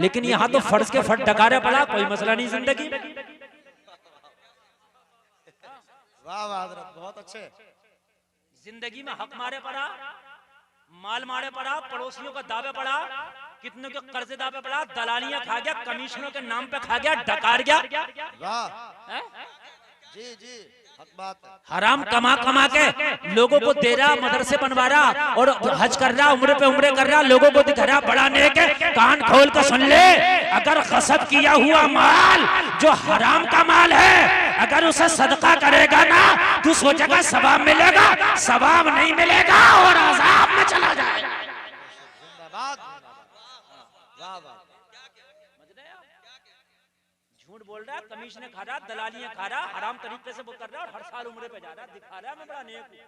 लेकिन यहाँ तो फर्ज के फट डकारे पड़ा, कोई मसला नहीं जिंदगी में। वाह वाह हजरत, बहुत अच्छे। जिंदगी में हक मारे पड़ा, माल मारे पड़ा, पड़ोसियों का दावे पड़ा, कितने के कर्जे दावे पड़ा, दलालियां खा गया, कमीशनों के नाम पे खा गया, डकार गया। वाह जी जी, हक बात है। हराम कमा कमा के लोगों को दे रहा, मदरसे बनवा रहा और हज कर रहा, उम्रे पे उम्रे कर रहा, लोगों को दिखा रहा बड़ा नेक है। कान खोल कर सुन ले, अगर गसब किया हुआ माल जो हराम का माल है, अगर उसे सदका करेगा ना, तू सोचेगा सवाब मिलेगा, सवाब नहीं मिलेगा और अजाब में चला जाएगा। जिंदाबाद, वाह वाह। झूठ बोल रहा है, कमीशन खा रहा, दलालियां खा रहा, हराम तरीके से वो कर रहा और हर साल उम्रे पे जा रहा, दिखा रहा है मैं बड़ा नेक हूं।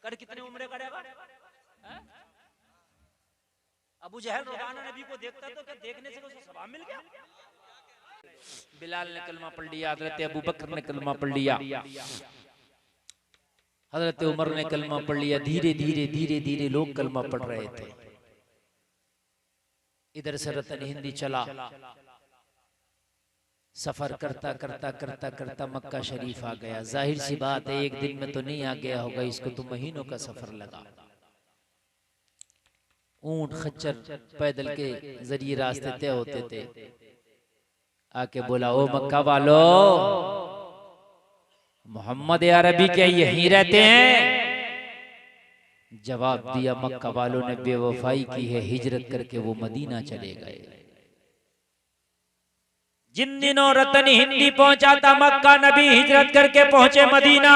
कर कितने उम्रे करेगा? अबू जहल रोजाना नबी को देखता तो क्या देखने से उसे सवाब मिल गया? बिलाल ने कलमा पढ़ लिया, हजरत अबू बकर ने कलमा पढ़ लिया, हजरत उमर ने कलमा पढ़ लिया। धीरे धीरे धीरे धीरे लोग कलमा पढ़ रहे थे। इधर से रतन हिंदी चला, सफर करता करता करता करता मक्का शरीफ आ गया। जाहिर सी बात है एक दिन में तो नहीं आ गया होगा, इसको तो महीनों का सफर लगा। ऊंट खच्चर पैदल के जरिए रास्ते तय होते थे। आके बोला, ओ मक्का वालो, मोहम्मद अरबी क्या यहीं रहते हैं? जवाब दिया मक्का वालों ने, बेवफाई की है, हिजरत करके वो मदीना चले गए। जिन दिनों रतन हिंदी पहुंचा था मक्का, नबी हिजरत करके पहुंचे मदीना।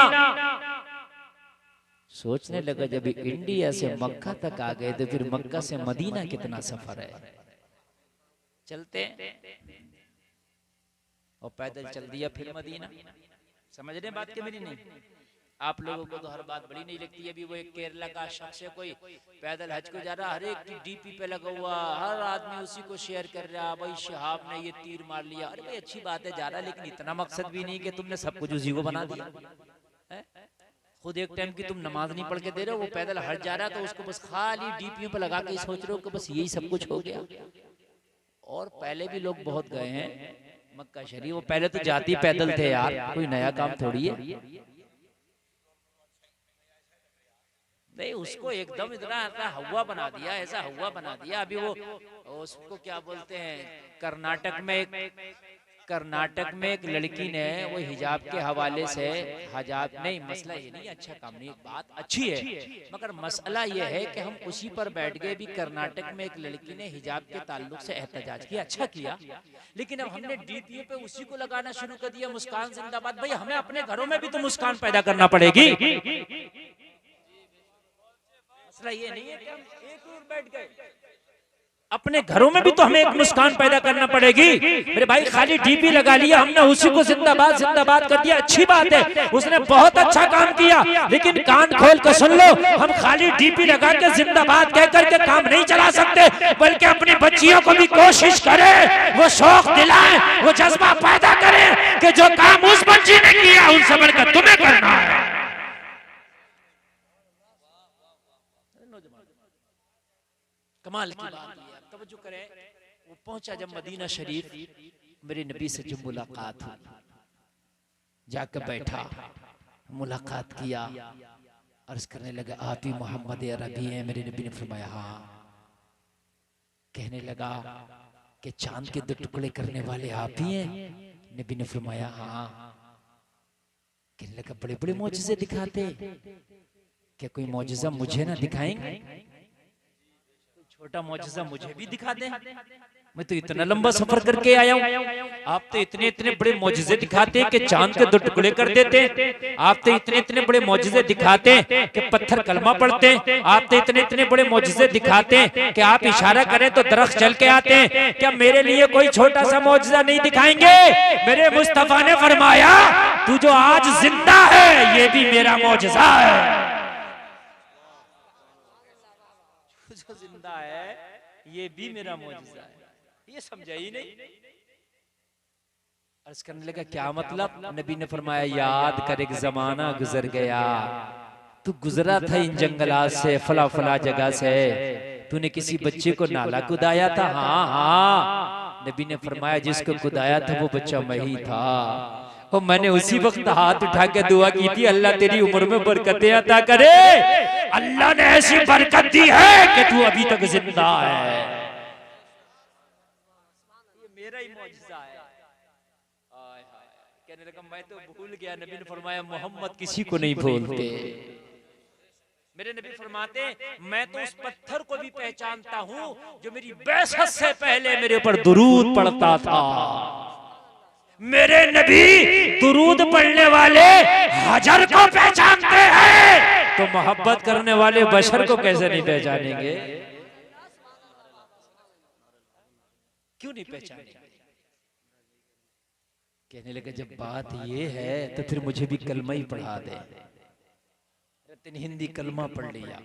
सोचने लगा जब इंडिया से मक्का तक आ गए तो फिर मक्का से मदीना कितना सफर है, चलते और पैदल चल दिया फिर मदीना। समझ रहे बात के मेरी? नहीं, आप लोगों को तो हर बात बड़ी नहीं लगती है। अभी वो एक केरला का शख्स है, कोई पैदल हज को जा रहा, हर एक की डीपी पे लगा हुआ, हर आदमी उसी को शेयर कर रहा, भाई शहाब ने ये तीर मार लिया। अरे भाई अच्छी बात है जा रहा, लेकिन इतना मकसद भी नहीं कि तुमने सब कुछ उसी को बना दिया। खुद एक टाइम की तुम नमाज नहीं पढ़ के दे रहे हो, वो पैदल हज जा रहा, तो उसको बस खाली डीपी पे लगा के सोच रहे हो कि बस यही सब कुछ हो गया। और पहले भी लोग बहुत गए हैं मक्का शरीफ, वो पहले तो जाती पैदल थे यार, कोई नया काम थोड़ी है। नहीं, उसको एकदम इतना ऐसा हवा बना दिया, ऐसा हवा बना दिया। अभी वो उसको क्या बोलते हैं, कर्नाटक में एक लड़की ने वो हिजाब के हवाले से, हिजाब नहीं, मसला ये नहीं, अच्छा काम नहीं, बात अच्छी है, मगर मसला ये है कि हम उसी पर बैठ गए। भी कर्नाटक में एक लड़की ने हिजाब के ताल्लुक से एहतजाज किया, अच्छा किया, लेकिन अब हमने डीपीए पे उसी को लगाना शुरू कर दिया, मुस्कान जिंदाबाद। भाई हमें अपने घरों में भी तो मुस्कान पैदा करना पड़ेगी। मसला ये नहीं है कि हम एक और बैठ गए, अपने घरों में भी तो हमें एक मुस्कान पैदा करना पड़ेगी। मेरे भाई खाली डीपी लगा लिया हमने, उसी को जिंदाबाद जिंदाबाद कर दिया, अच्छी बात है, उसने बहुत अच्छा काम किया, लेकिन कान खोल कर सुन लो, हम खाली डीपी लगा के जिंदाबाद कह करके काम नहीं चला सकते, बल्कि अपनी बच्चियों को भी कोशिश करें, वो शौक दिलाएं, वो जज्बा पैदा करें कि जो काम उस बच्ची ने किया उनसे बढ़कर तुम्हें करना है। कमाल की बात है, तवज्जो करें। वो पहुंचा जब मदीना शरीफ, मेरे नबी से जब मुलाकात हुई, जाकर बैठा, मुलाकात किया, अर्ज करने लगा, आप ही मोहम्मद अरबी हैं? मेरे नबी ने फरमाया हाँ। कहने लगा कि चांद के 2 टुकड़े करने वाले आप ही हैं? नबी ने फरमाया हाँ। कहने लगा बड़े बड़े मौजज़े दिखाते, क्या कोई मौजज़ा मुझे ना दिखाएंगे? छोटा मौजज़ा मुझे भी दिखा दें, मैं तो इतना लंबा सफर करके आया हूँ, आप तो इतने इतने बड़े मौजज़े दिखाते हैं कि चांद के 2 टुकड़े कर देते, आप तो इतने इतने बड़े मौजज़े दिखाते हैं कि पत्थर कलमा पढ़ते हैं, आप तो इतने इतने बड़े मौजज़े दिखाते हैं कि आप इशारा करें तो दरख्त चल के आते हैं, क्या मेरे लिए कोई छोटा सा मौजज़ा नहीं दिखाएंगे? मेरे मुस्तफा ने फरमाया, तू जो आज जिंदा है ये भी मेरा मौजज़ा है, जो जिंदा है ये भी मेरा मौजज़ा है। ये समझा ही नहीं। अर्ज करने लगा क्या मतलब? नबी ने फरमाया, याद कर एक जमाना गुजर गया, तू गुजरा था इन जंगलात से, फला फला जगह से, तूने किसी बच्चे को नाला कुदाया था? हाँ हाँ। नबी ने फरमाया जिसको कुदाया था वो बच्चा मैं ही था। और मैंने उसी वक्त हाथ उठा के दुआ की थी, अल्लाह तेरी उम्र में बरकतें अता करे। अल्लाह ने ऐसी बरकत दी है कि तू अभी तक जिंदा है। ये मेरा ही मौजज़ा है। कहने लगा मैं तो भूल गया। नबी ने फरमाया मोहम्मद किसी को नहीं भूलते। मेरे नबी फरमाते मैं तो उस पत्थर को भी पहचानता हूँ जो मेरी बैसत से पहले मेरे ऊपर दुरूद पढ़ता था। मेरे नबी दुरूद पढ़ने वाले हजर को पहचानते हैं, तो मोहब्बत करने वाले बशर को कैसे नहीं पहचानेंगे? क्यों नहीं पहचानेंगे? कहने लगे जब बात ये है तो फिर मुझे भी कलमा ही पढ़ा दे। हिंदी कलमा पढ़ लिया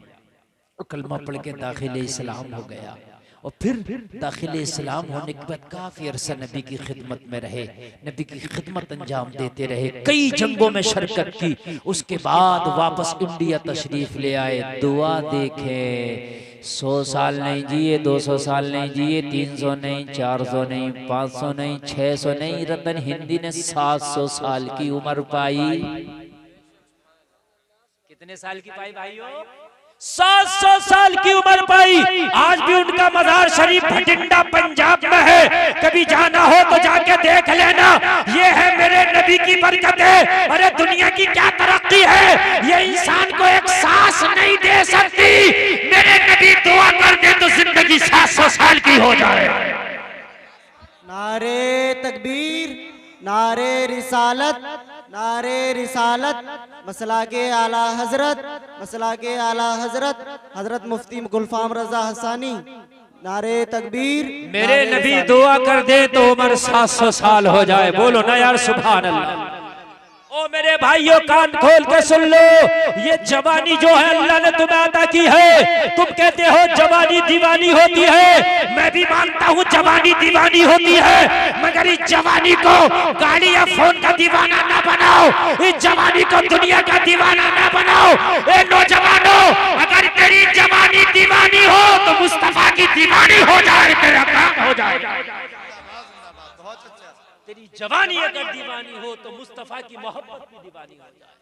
और कलमा पढ़ के दाखिले इस्लाम हो गया। और फिर दाखिले इस्लाम होने के बाद काफी अरसा नबी की खिदमत में रहे, नबी की खिदमत अंजाम देते रहे, कई जंगों में शिरकत की। उसके बाद वापस इंडिया तशरीफ ले आए। दुआ देखें, 100 साल नहीं जिए, 200 साल नहीं जिए, 300 नहीं, 400 नहीं, 500 नहीं, 600 नहीं, रतन हिंदी ने 700 साल की उम्र पाई। कितने साल की पाई भाइयों? 700 साल की उम्र पाई। आज भी उनका मजार शरीफ भटिंडा पंजाब में है, कभी जाना हो तो जाके देख लेना। ये है मेरे नबी की बरकत है। अरे दुनिया की क्या तरक्की है, ये इंसान को एक सांस नहीं दे सकती। मेरे नबी दुआ कर दे तो जिंदगी 700 साल की हो जाए। नारे तकबीर, नारे रिसालत, नारे रिसालत। मसला के आला हजरत, मसला के आला हजरत हजरत मुफ्ती गुलफाम रजा हसानी। नारे तकबीर। मेरे नबी दुआ कर दे तो उम्र 700 साल हो जाए। बोलो ना यार सुभान अल्लाह। ओ मेरे भाइयों कान खोल के सुन लो, ये जवानी जो है अल्लाह ने तुम्हें अता की है। तुम कहते हो जवानी दीवानी होती है, मैं भी मानता हूँ जवानी दीवानी होती है, मगर इस जवानी को गाड़ी या फोन का दीवाना ना बनाओ, इस जवानी को दुनिया का दीवाना ना बनाओ। ए नौजवानों, अगर तेरी जवानी दीवानी हो तो मुस्तफा की दीवानी हो जाए, तेरा काम हो जाए। तेरी जवानी अगर दीवानी हो तो मुस्तफा की मोहब्बत की दीवानी हो जाए।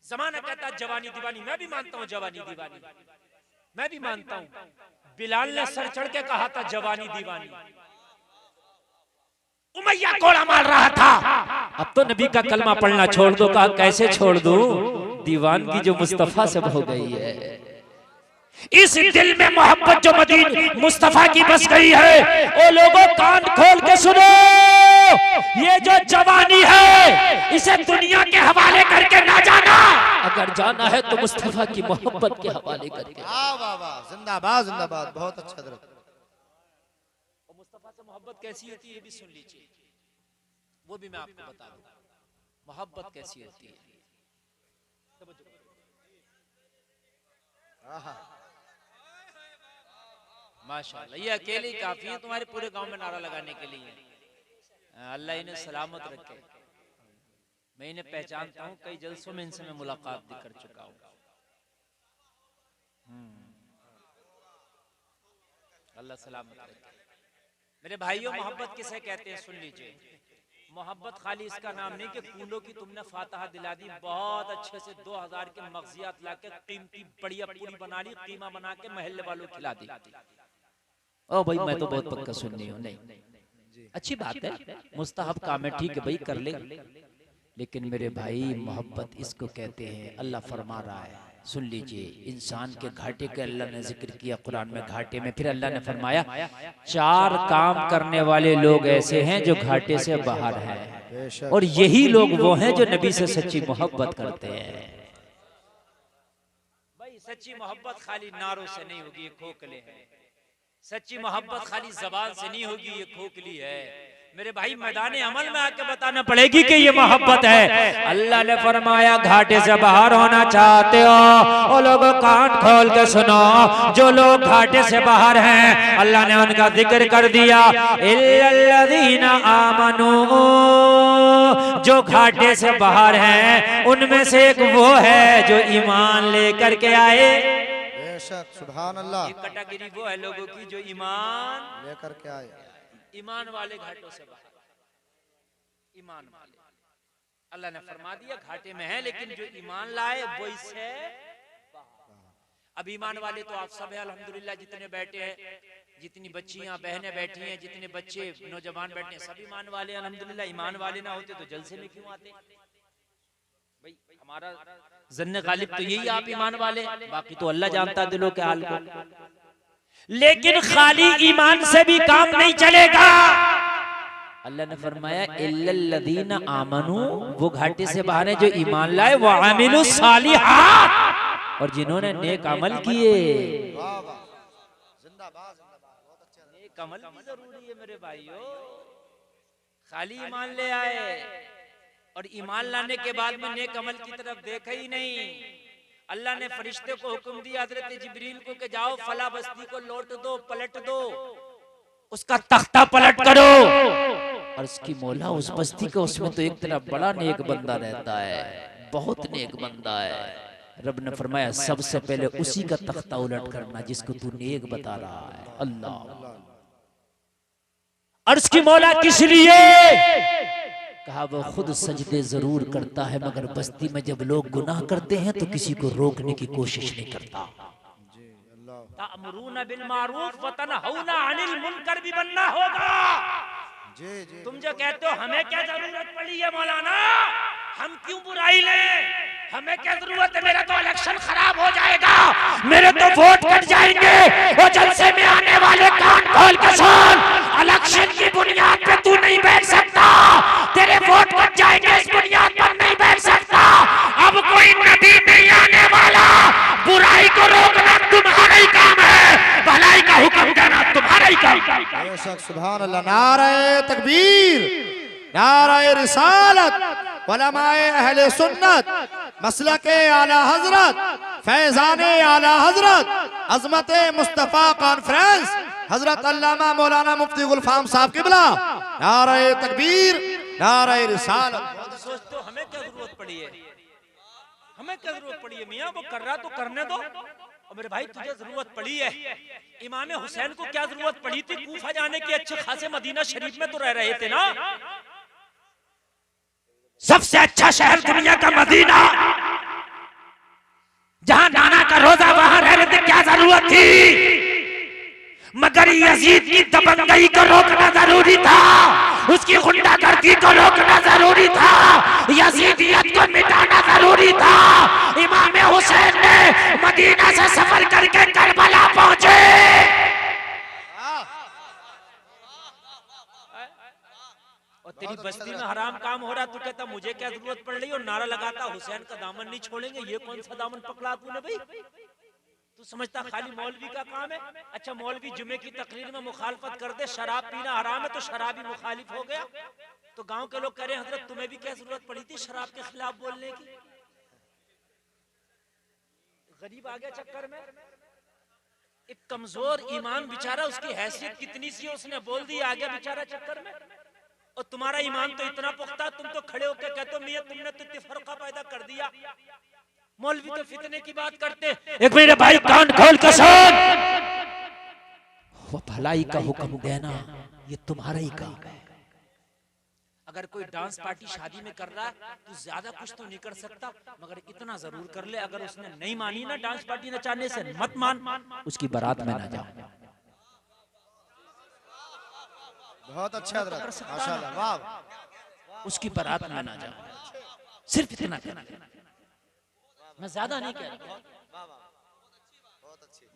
जमाना कहता है जवानी दीवानी, मैं भी मानता हूँ जवानी दीवानी, मैं भी मानता हूँ। बिलाल ने सर चढ़ के कहा था जवानी दीवानी। उमैया कोड़ा मार रहा था, अब तो नबी का कलमा पढ़ना छोड़ दो। कहा कैसे छोड़ दूं, दीवानगी जो मुस्तफा से हो गई है। इस दिल में मोहब्बत जो मदीन मुस्तफा की बस गई है। ओ लोगों कान खोल के सुनो, ये जो जवानी है इसे दुनिया के हवाले करके ना जाना, अगर जाना है तो मुस्तफा की मोहब्बत के हवाले करके। वाह वाह, जिंदाबाद जिंदाबाद, बहुत अच्छा हजरत। और मुस्तफा से मोहब्बत कैसी होती है ये भी सुन लीजिए, वो भी मैं आपको बता दूंगा मोहब्बत कैसी होती है। माशाअल्लाह, ये अकेले ही काफी है तुम्हारे पूरे गांव में नारा लगाने के लिए। अल्लाह इन्हें सलामत रखे। मैं इन्हें पहचानता हूँ, कई जलसों में इनसे मैं मुलाकात भी कर चुका हूँ। अल्लाह सलामत रखे। मेरे भाइयों, मोहब्बत किसे कहते हैं सुन लीजिए। मोहब्बत खाली इसका नाम नहीं कि फूलों की तुमने फातहा दिला दी, बहुत अच्छे से 2000 के मगजियात लाके कीमती बढ़िया पूरी बना ली, कीमा बना के महल्ले वालों को खिला दी। ओ भाई मैं तो बहुत पक्का सुननी हूँ। नहीं, अच्छी बात है, मुस्तहब काम है, ठीक है भाई कर ले। लेकिन मेरे भाई मोहब्बत इसको कहते हैं। अल्लाह फरमा रहा है, सुन लीजिए, इंसान के घाटे के अल्लाह ने जिक्र किया कुरान में, घाटे में। फिर अल्लाह ने फरमाया 4 काम करने वाले लोग ऐसे हैं जो घाटे से बाहर हैं, और यही लोग वो हैं जो नबी से सच्ची मोहब्बत करते हैं। भाई सच्ची मोहब्बत खाली नारों से नहीं होगी, ये खोखले हैं। सच्ची मोहब्बत खाली जबान से नहीं होगी, ये खोखली है। मेरे भाई मैदान अमल में आके बताना पड़ेगी कि ये मोहब्बत है। अल्लाह ने फरमाया घाटे से बाहर होना चाहते हो, वो लोग कान खोल के सुनो, जो लोग घाटे से बाहर हैं अल्लाह ने उनका जिक्र कर दिया। इल्लल्लज़ीना आमनू, जो घाटे से बाहर हैं उनमें से एक वो है जो ईमान लेकर के आए। बेशक सुभान अल्लाह। एक कैटेगरी वो है लोगों की जो ईमान लेकर के आए। ईमान वाले घाटों से बाहर, ईमान वाले अल्लाह ने फरमा दिया घाटे में है, लेकिन जो ईमान लाए वो इससे अब ईमान वाले तो आप सब है अल्हम्दुलिल्लाह, जितने बैठे हैं, जितनी बच्चियां बहनें बैठी हैं, जितने बच्चे नौजवान बैठे हैं, सब ईमान वाले अल्हम्दुलिल्लाह। ईमान वाले ना होते तो जलसे में क्यों आते भाई? हमारा जन्ने गालिब तो यही आप ईमान वाले, बाकी तो अल्लाह जानता दिलों के हाल को। लेकिन खाली ईमान से भी काम नहीं चलेगा। अल्लाह ने फरमाया इल्लल्लज़ीना आमनू, वो घाटे से बाहर है जो ईमान लाए, वो आमिलु सालिहात, और जिन्होंने नेक अमल किए। वाह वाह, जिंदाबाद जिंदाबाद, बहुत अच्छा। नेक अमल भी जरूरी है मेरे भाइयों। खाली ईमान ले आए और ईमान लाने के बाद में नेक अमल की तरफ देखा ही नहीं। अल्लाह ने फरिश्ते को हुक्म दिया हजरत जिब्रील को कि जाओ फला बस्ती को लौट दो, पलट दो, उसका तख्ता पलट करो। और उसकी मौला उस बस्ती का, उसमें तो एक तरह बड़ा नेक बंदा रहता है, बहुत नेक बंदा है। रब ने फरमाया सबसे पहले उसी का तख्ता उलट करना जिसको तू नेक बता रहा है। अल्लाह, अर्श की मौला किस लिए? कहा वो खुद सजदे जरूर करता है, मगर बस्ती में जब लोग गुनाह करते हैं तो किसी को रोकने की कोशिश नहीं करता। तामुरूना बिल मारूफ व तनहौना अनिल मुनकर भी बनना होगा। जी जी, तुम जो कहते हो हमें क्या जरूरत पड़ी है मौलाना, हम क्यों बुराई लें, हमें क्या जरूरत है, मेरा तो इलेक्शन खराब हो जाएगा, मेरे तो वोट कट जाएंगे, वो जलसे में आने वाले कान खोल के सुन, इलेक्शन की बुनियाद पे तू नहीं बैठ सकता, तेरे वोट कट जाएंगे, इस बुनियाद पर नहीं बैठ सकता। अब कोई नबी नहीं आने वाला, बुराई को रोकना तुम्हारा ही काम है, भलाई का हुक्म देना तुम्हारा ही काम है। बेशक सुभान अल्लाह। नारे तकबीर, नारे रिसालत, उलमाए अहले सुन्नत, मसलके आला हजरत, फैजाने आला हजरत, अजमत मुस्तफा कॉन्फ्रेंस, हजरत अल्लामा मौलाना मुफ्ती गुलफाम साहब किबला, नारे तकबीर, नारे रिसालत। सोचते हो हमें क्या जरूरत पड़ी है, हमें क्या जरूरत पड़ी है, मियाँ वो कर रहा तो करने दो। और मेरे भाई तुझे जरूरत पड़ी है, इमाम हुसैन को क्या जरूरत पड़ी थी कूफा जाने की, अच्छे खासे मदीना शरीफ में तो रह रहे थे ना। सबसे अच्छा शहर दुनिया का मदीना, जहां नाना का रोजा वहां रह रहे थे, क्या जरूरत थी? मगर यजीद की दबंगई को रोकना जरूरी था, उसकी गुंडागर्दी को रोकना जरूरी था, यजीदियत को मिटाना जरूरी था। इमाम हुसैन ने मदीना से सफर करके करबला पहुंचे। और तेरी बस्ती में हराम काम हो रहा, तू कहता मुझे क्या जरूरत पड़ रही, और नारा लगाता हुसैन का दामन नहीं छोड़ेंगे। ये कौन सा दामन पकड़ा तूने भाई? तू समझता खाली मौलवी का काम है? अच्छा मौलवी जुमे की तकरीर में मुखालफत कर दे, शराब पीना हराम है तो शराबी मुखालिफ हो गया, तो गांव के लोग कह रहे हैं हजरत तुम्हें भी क्या जरूरत पड़ी थी शराब के खिलाफ बोलने की? गरीब आ गया चक्कर में। एक कमजोर ईमान बेचारा, उसकी हैसियत कितनी सी है, उसने बोल दी, आ गया बेचारा चक्कर में। और तुम्हारा ईमान तो इतना पुख्ता, तुम तो खड़े होकर कहते हो मियां तुमने तो तफरका पैदा कर दिया। मौलवी तो फितने की बात करते। एक मेरे भाई कान खोल कर सुन, वो भलाई का हुक्म देना ये तुम्हारा ही काम है। अगर कोई डांस पार्टी शादी में कर रहा है तो ज्यादा कुछ तो नहीं कर सकता, मगर इतना जरूर कर ले, अगर उसने नहीं मानी ना डांस पार्टी नचाने से, मत मान, उसकी बारात में ना जाओ। बहुत अच्छा हजरत, माशाल्लाह, वाह। उसकी बारात में ना जाओ, सिर्फ इतना कहना, मैं ज्यादा नहीं कह रहा।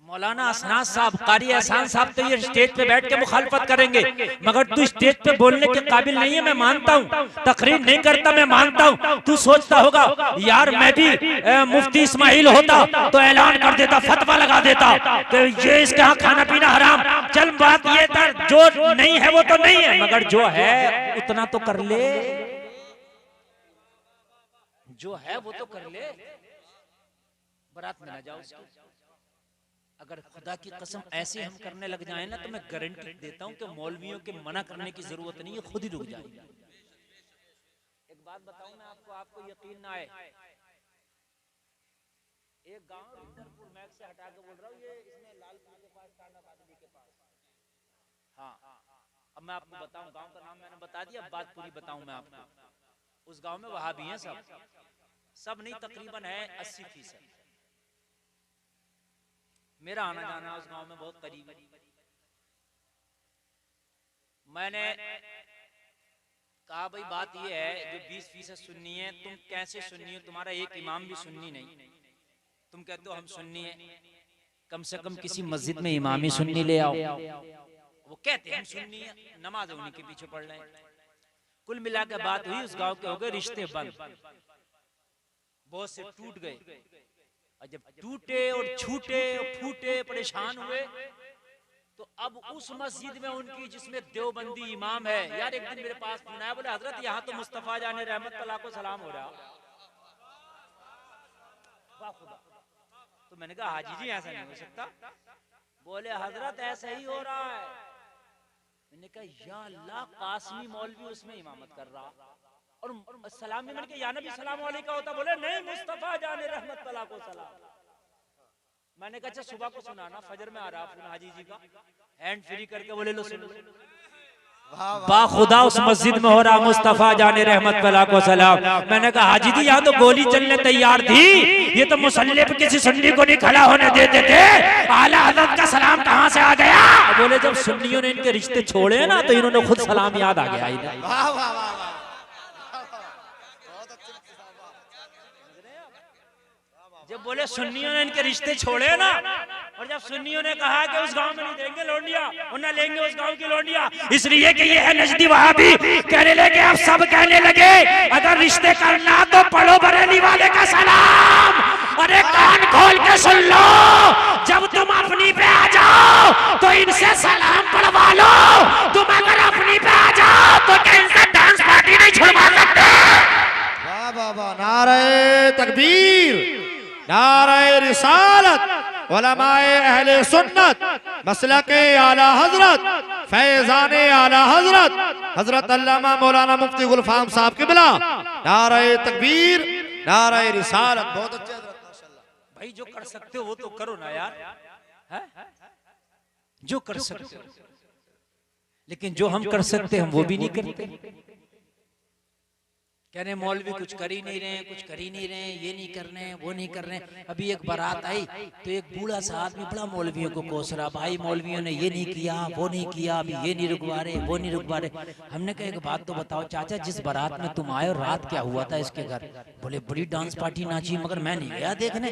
मौलाना असनाद साहब, कारी एहसान साहब तो ये स्टेज पे बैठ के मुखालफत करेंगे, मगर तू स्टेज पे बोलने के काबिल नहीं है, मैं मानता हूँ। तकरीर नहीं करता, मैं मानता हूँ। तू सोचता होगा यार मैं भी मुफ्ती इस्माइल होता तो ऐलान कर देता, फतवा लगा देता कि ये इसके यहाँ खाना पीना हराम। चल बात ये था, जो नहीं है वो तो नहीं है, मगर जो है उतना तो कर ले, जो है वो तो कर ले, बारात में ना जाओ। अगर खुदा की कसम ऐसे हम करने लग जाए ना, तो मैं गारंटी देता हूं कि मौलवियों के मना करने की जरूरत नहीं है, खुद ही रुक जाएंगे। एक बात बताऊं मैं आपको, आपको यकीन ना आए, एक गांव रुद्रपुर मैक से हटा के बोल रहा हूँ, ये इसमें लालपुर के पास, टांडा बादली के पास। हाँ, अब मैं आपको बताऊं, गांव का नाम मैंने बता दिया, बात पूरी बताऊं मैं आपको। उस गांव में वहाबी हैं सब नहीं, तकरीबन है 80%। मेरा आना जाना उस गांव में बहुत करीब है। मैंने कहा भाई बात ये है, जो 20% सुन्नी है, तुम कैसे सुन्नी हो? तुम्हारा एक इमाम भी सुन्नी नहीं, तुम कहते हो हम सुन्नी है, कम से कम किसी मस्जिद में इमाम ही सुन्नी ले आओ। वो कहते हैं हम सुन्नी है, नमाज उन्हीं के पीछे पढ़ रहे हैं। कुल मिला के बात हुई, उस गांव के हो गए रिश्ते बंद, बहुत से टूट गए। और जब टूटे और छूटे और फूटे, परेशान हुए, तो अब उस मस्जिद में उनकी, जिसमें देवबंदी इमाम है, यार एक दिन मेरे पास फोन आया, बोले हजरत यहाँ तो मुस्तफा जाने रहमत अल्लाह को सलाम हो रहा। वाह खुदा। तो मैंने कहा हाजी जी ऐसा नहीं हो सकता। बोले हजरत ऐसा ही हो रहा है। मैंने कहा या अल्लाह, कासमी मौलवी उसमें इमामत कर रहा और सलाम में मैंने कहा या नबी सलाम अलैका होता। बोले नहीं, मुस्तफा जाने रहमत अल्लाह को सलाम। मैंने कहा अच्छा सुबह को सुनाना, फजर में आ रहा फोन हाजी जी का, हैंड फ्री करके बोले लो सुन लो। बाखुदा उस मस्जिद में हो रहा मुस्तफा जाने रहमत अल्लाह को सलाम। मैंने कहा हाजी जी यहाँ तो गोली चलने तैयार थी, ये तो मुसल्ले पे किसी सुन्नी को नहीं खड़ा होने देते थे, आला हज़रत का सलाम कहाँ से आ गया? बोले जब सुन्नियों ने इनके रिश्ते छोड़े ना, तो इन्होंने खुद सलाम याद आ गया। जब बोले सुन्नियों ने इनके रिश्ते छोड़े ना, और जब सुन्नियों ने कहा कि उस गांव में नहीं देंगे लौंडिया, उन्हें लेंगे उस गांव की लौंडिया, इसलिए कि ये है नजदी वहाबी, कहने लगे, अब सब कहने लगे अगर रिश्ते करना तो पढ़ो बरेली वाले का सलाम। अरे कान खोल के सुन लो, जब तुम अपनी पे आ जाओ तो इनसे सलाम पढ़वा लो, तुम अगर अपनी पे आ जाओ तो क्या इनसे डांस पार्टी नहीं छुड़वा सकते? वाह वाह वाह, नारे तकबीर, नारे रिसालत, उलमाए अहले सुन्नत, मसलके आला हजरत, फैजाने आला हजरत, हजरत अल्लामा मौलाना मुफ्ती गुलफाम साहब किबला, नारे तकबीर, नारे रिसालत। बहुत अच्छे हजरत, माशाल्लाह। भाई जो कर सकते हो वो तो करो ना यार, है? जो कर सकते हो, लेकिन जो हम कर सकते हैं वो भी नहीं करते। कह रहे मौलवी कुछ कर ही नहीं रहे, कुछ कर ही नहीं रहे, ये नहीं कर रहे, वो नहीं कर रहे। अभी एक बारात आई तो एक बूढ़ा सा आदमी बड़ा मौलवियों को कोस रहा, भाई मौलवियों ने ये नहीं किया, वो नहीं किया, अभी ये नहीं रुकवा रहे, वो नहीं रुकवा रहे। हमने कहा एक बात तो बताओ चाचा, जिस बारात में तुम आए और रात क्या हुआ था इसके घर? बोले बड़ी डांस पार्टी नाची, मगर मैं नहीं गया देखने।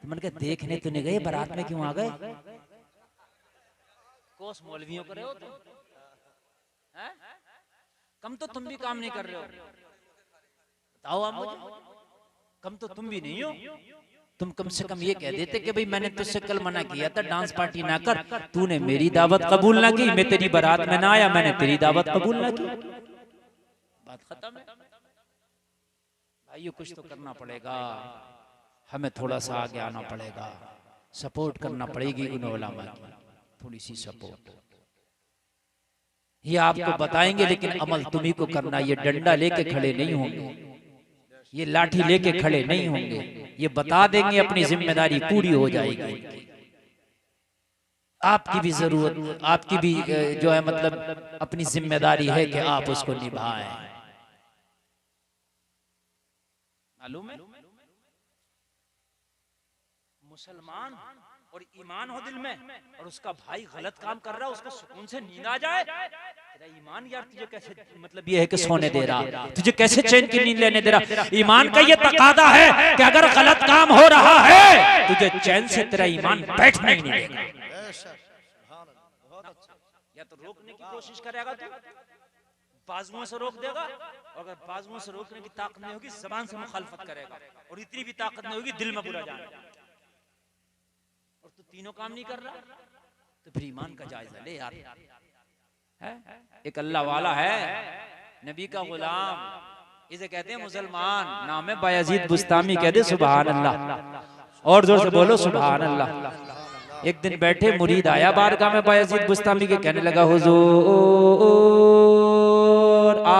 मैंने कहा देखने तो नहीं गए, बारात में क्यों आ गए? कोस मौलवियों कर रहे हो तुम, कम तो तुम भी काम नहीं कर रहे हो, बताओ आप मुझे, कम तो तुम भी नहीं हो। तुम कम से कम ये कह देते कि भाई मैंने तुझसे कल मना किया था डांस पार्टी ना कर, तूने मेरी दावत कबूल ना की, मैं तेरी बारात में ना आया, मैंने तेरी दावत कबूल ना की, बात खत्म है। भाइयों कुछ तो करना पड़ेगा, हमें थोड़ा सा आगे आना पड़ेगा, सपोर्ट करना पड़ेगी उन उलमा की, थोड़ी सी सपोर्ट। ये आपको बताएंगे लेकिन अमल तुम्ही को करना। ये डंडा लेके खड़े नहीं होंगे, ये लाठी लेके खड़े नहीं होंगे, ये बता देंगे, अपनी जिम्मेदारी पूरी हो जाएगी। आपकी भी जरूरत, आपकी भी जो है मतलब अपनी जिम्मेदारी है कि आप उसको निभाएं। मालूम है मुसलमान और ईमान हो दिल में, और उसका भाई गलत काम कर रहा है, उसको सुकून से नींद आ जाए। तेरा ईमान यार तुझे कैसे मतलब ये है कि सोने दे रहा, तुझे कैसे चैन की नींद लेने दे रहा? ईमान का ये तकादा है कि अगर गलत काम हो रहा है तुझे चैन से तेरा ईमान बैठने ही नहीं देगा। या तो रोकने की कोशिश करेगा तू, बाजुओं से रोक देगा, और अगर बाजुओं से रोकने की ताकत नहीं होगी जबान से मुखालफत करेगा, और इतनी भी ताकत नहीं होगी दिल में बुरा जाएगा, और तू तीनों काम नहीं कर रहा, तो फिर ईमान का जायजा ले यार। है एक अल्लाह वाला है, नबी का गुलाम, इसे कहते हैं मुसलमान, नाम है बायजीद बुस्तामी, कहते सुभान अल्लाह, और जोर से बोलो सुभान अल्लाह। एक दिन बैठे मुरीद आया बारगाह में बायजीद बुस्तामी के, कहने लगा हुजूर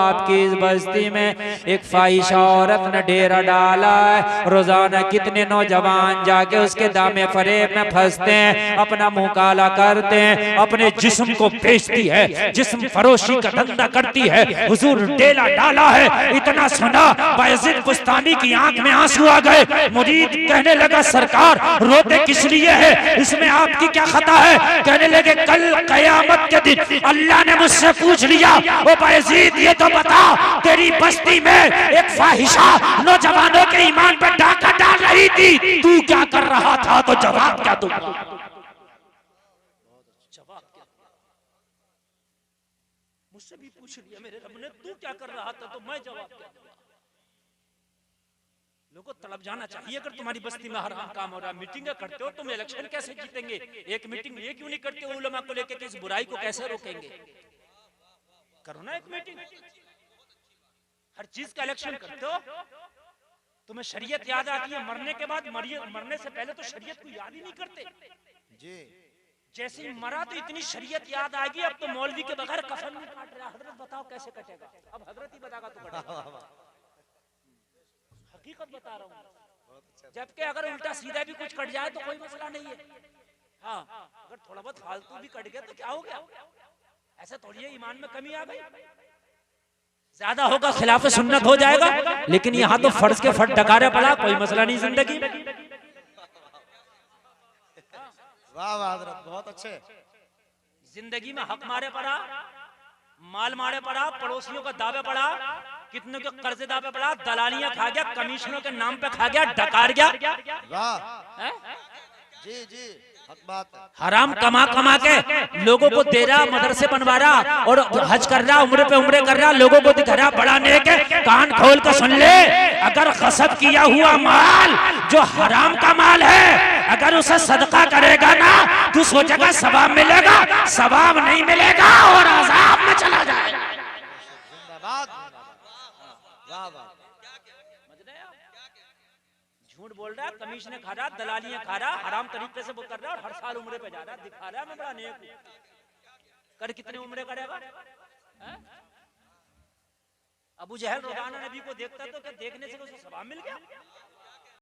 आपकी इस बस्ती में एक फाहिशा औरत ने डेरा डाला है। रोजाना कितने नौजवान जाके उसके दामे फरेब में फंसते हैं, अपना मुंह काला करते हैं, अपने जिस्म को बेचती है, जिस्म फरोशी का धंधा करती है। हुजूर डेरा डाला है, इतना सुना बायजीद बुस्तानी की आंख में आंसू आ गए। मुरीद कहने लगा सरकार रोते किस लिए है, इसमें आपकी क्या खता है? कहने लगे कल कयामत के दिन अल्लाह ने मुझसे पूछ लिया, ओ बायजीद ये तो बता, तेरी बस्ती में एक फाहिशा नौजवानों के ईमान पर डाका डाल रही थी, तू क्या कर रहा था? तो जवाब क्या दूंगा? जवाब क्या? मुझसे भी पूछ लिया मेरे रब ने, तू क्या कर रहा था? तो मैं जवाब क्या दूंगा? लोगों तलब जाना चाहिए। अगर तुम्हारी बस्ती में हराम काम हो रहा है, मीटिंगें करते हो, तुम इलेक्शन कैसे जीतेंगे? एक मीटिंग ये क्यों नहीं करते उलमा को लेकर कि इस बुराई को कैसे रोकेंगे? करो ना एक मीटिंग। हर चीज का इलेक्शन करते हो। तुम्हें शरीयत याद आती है मरने के बाद, मरने से पहले तो शरीयत को याद ही नहीं करते जी। जैसे ही मरा तो इतनी शरीयत याद आएगी, अब तो मौलवी के बगैर कफन नहीं काट रहा। हजरत बताओ कैसे कटेगा? अब हजरत ही बताएगा तो कटेगा। हकीकत बता रहा हूँ। जबकि अगर उल्टा सीधा भी कुछ कट जाए तो कोई मसला नहीं है। हाँ, अगर थोड़ा बहुत फालतू भी कट गया तो क्या हो गया? ऐसा थोड़ी है ईमान में कमी आ गई। ज्यादा होगा खिलाफ सुन्नत हो जाएगा, लेकिन यहाँ तो फर्ज के फट डकारे पड़ा, कोई मसला नहीं जिंदगी में। वाह वाह हजरत, बहुत अच्छे। जिंदगी में हक मारे पड़ा, माल मारे पड़ा, पड़ोसियों का दावे पड़ा, कितने के कर्जे दावे पड़ा, दलालियां खा गया, कमीशनों के नाम पे खा गया, डकार गया। वाह जी जी, हक बात है। हराम कमा कमा के लोगों को दे रहा, मदरसे बनवा रहा और हज कर रहा, उम्रे पे उम्रे कर रहा, लोगों को दिखा रहा बड़ा नेक है। कान खोल कर सुन ले, अगर गसब किया हुआ माल जो हराम का माल है, अगर उसे सदका करेगा ना, तू सोचेगा सवाब मिलेगा, सवाब नहीं मिलेगा और अजाब में चला जाएगा। झूठ बोल रहा, कमीशन खा रहा, दलालियां खा रहा, हराम तरीके से वो कर रहा और हर साल उम्रे पे जा रहा, दिखा रहा है मैं बड़ा नेक हूं। कर कितने उम्रे करेगा? अबू जहल रोजाना नबी को देखता तो क्या देखने से उसे सवाब मिल गया?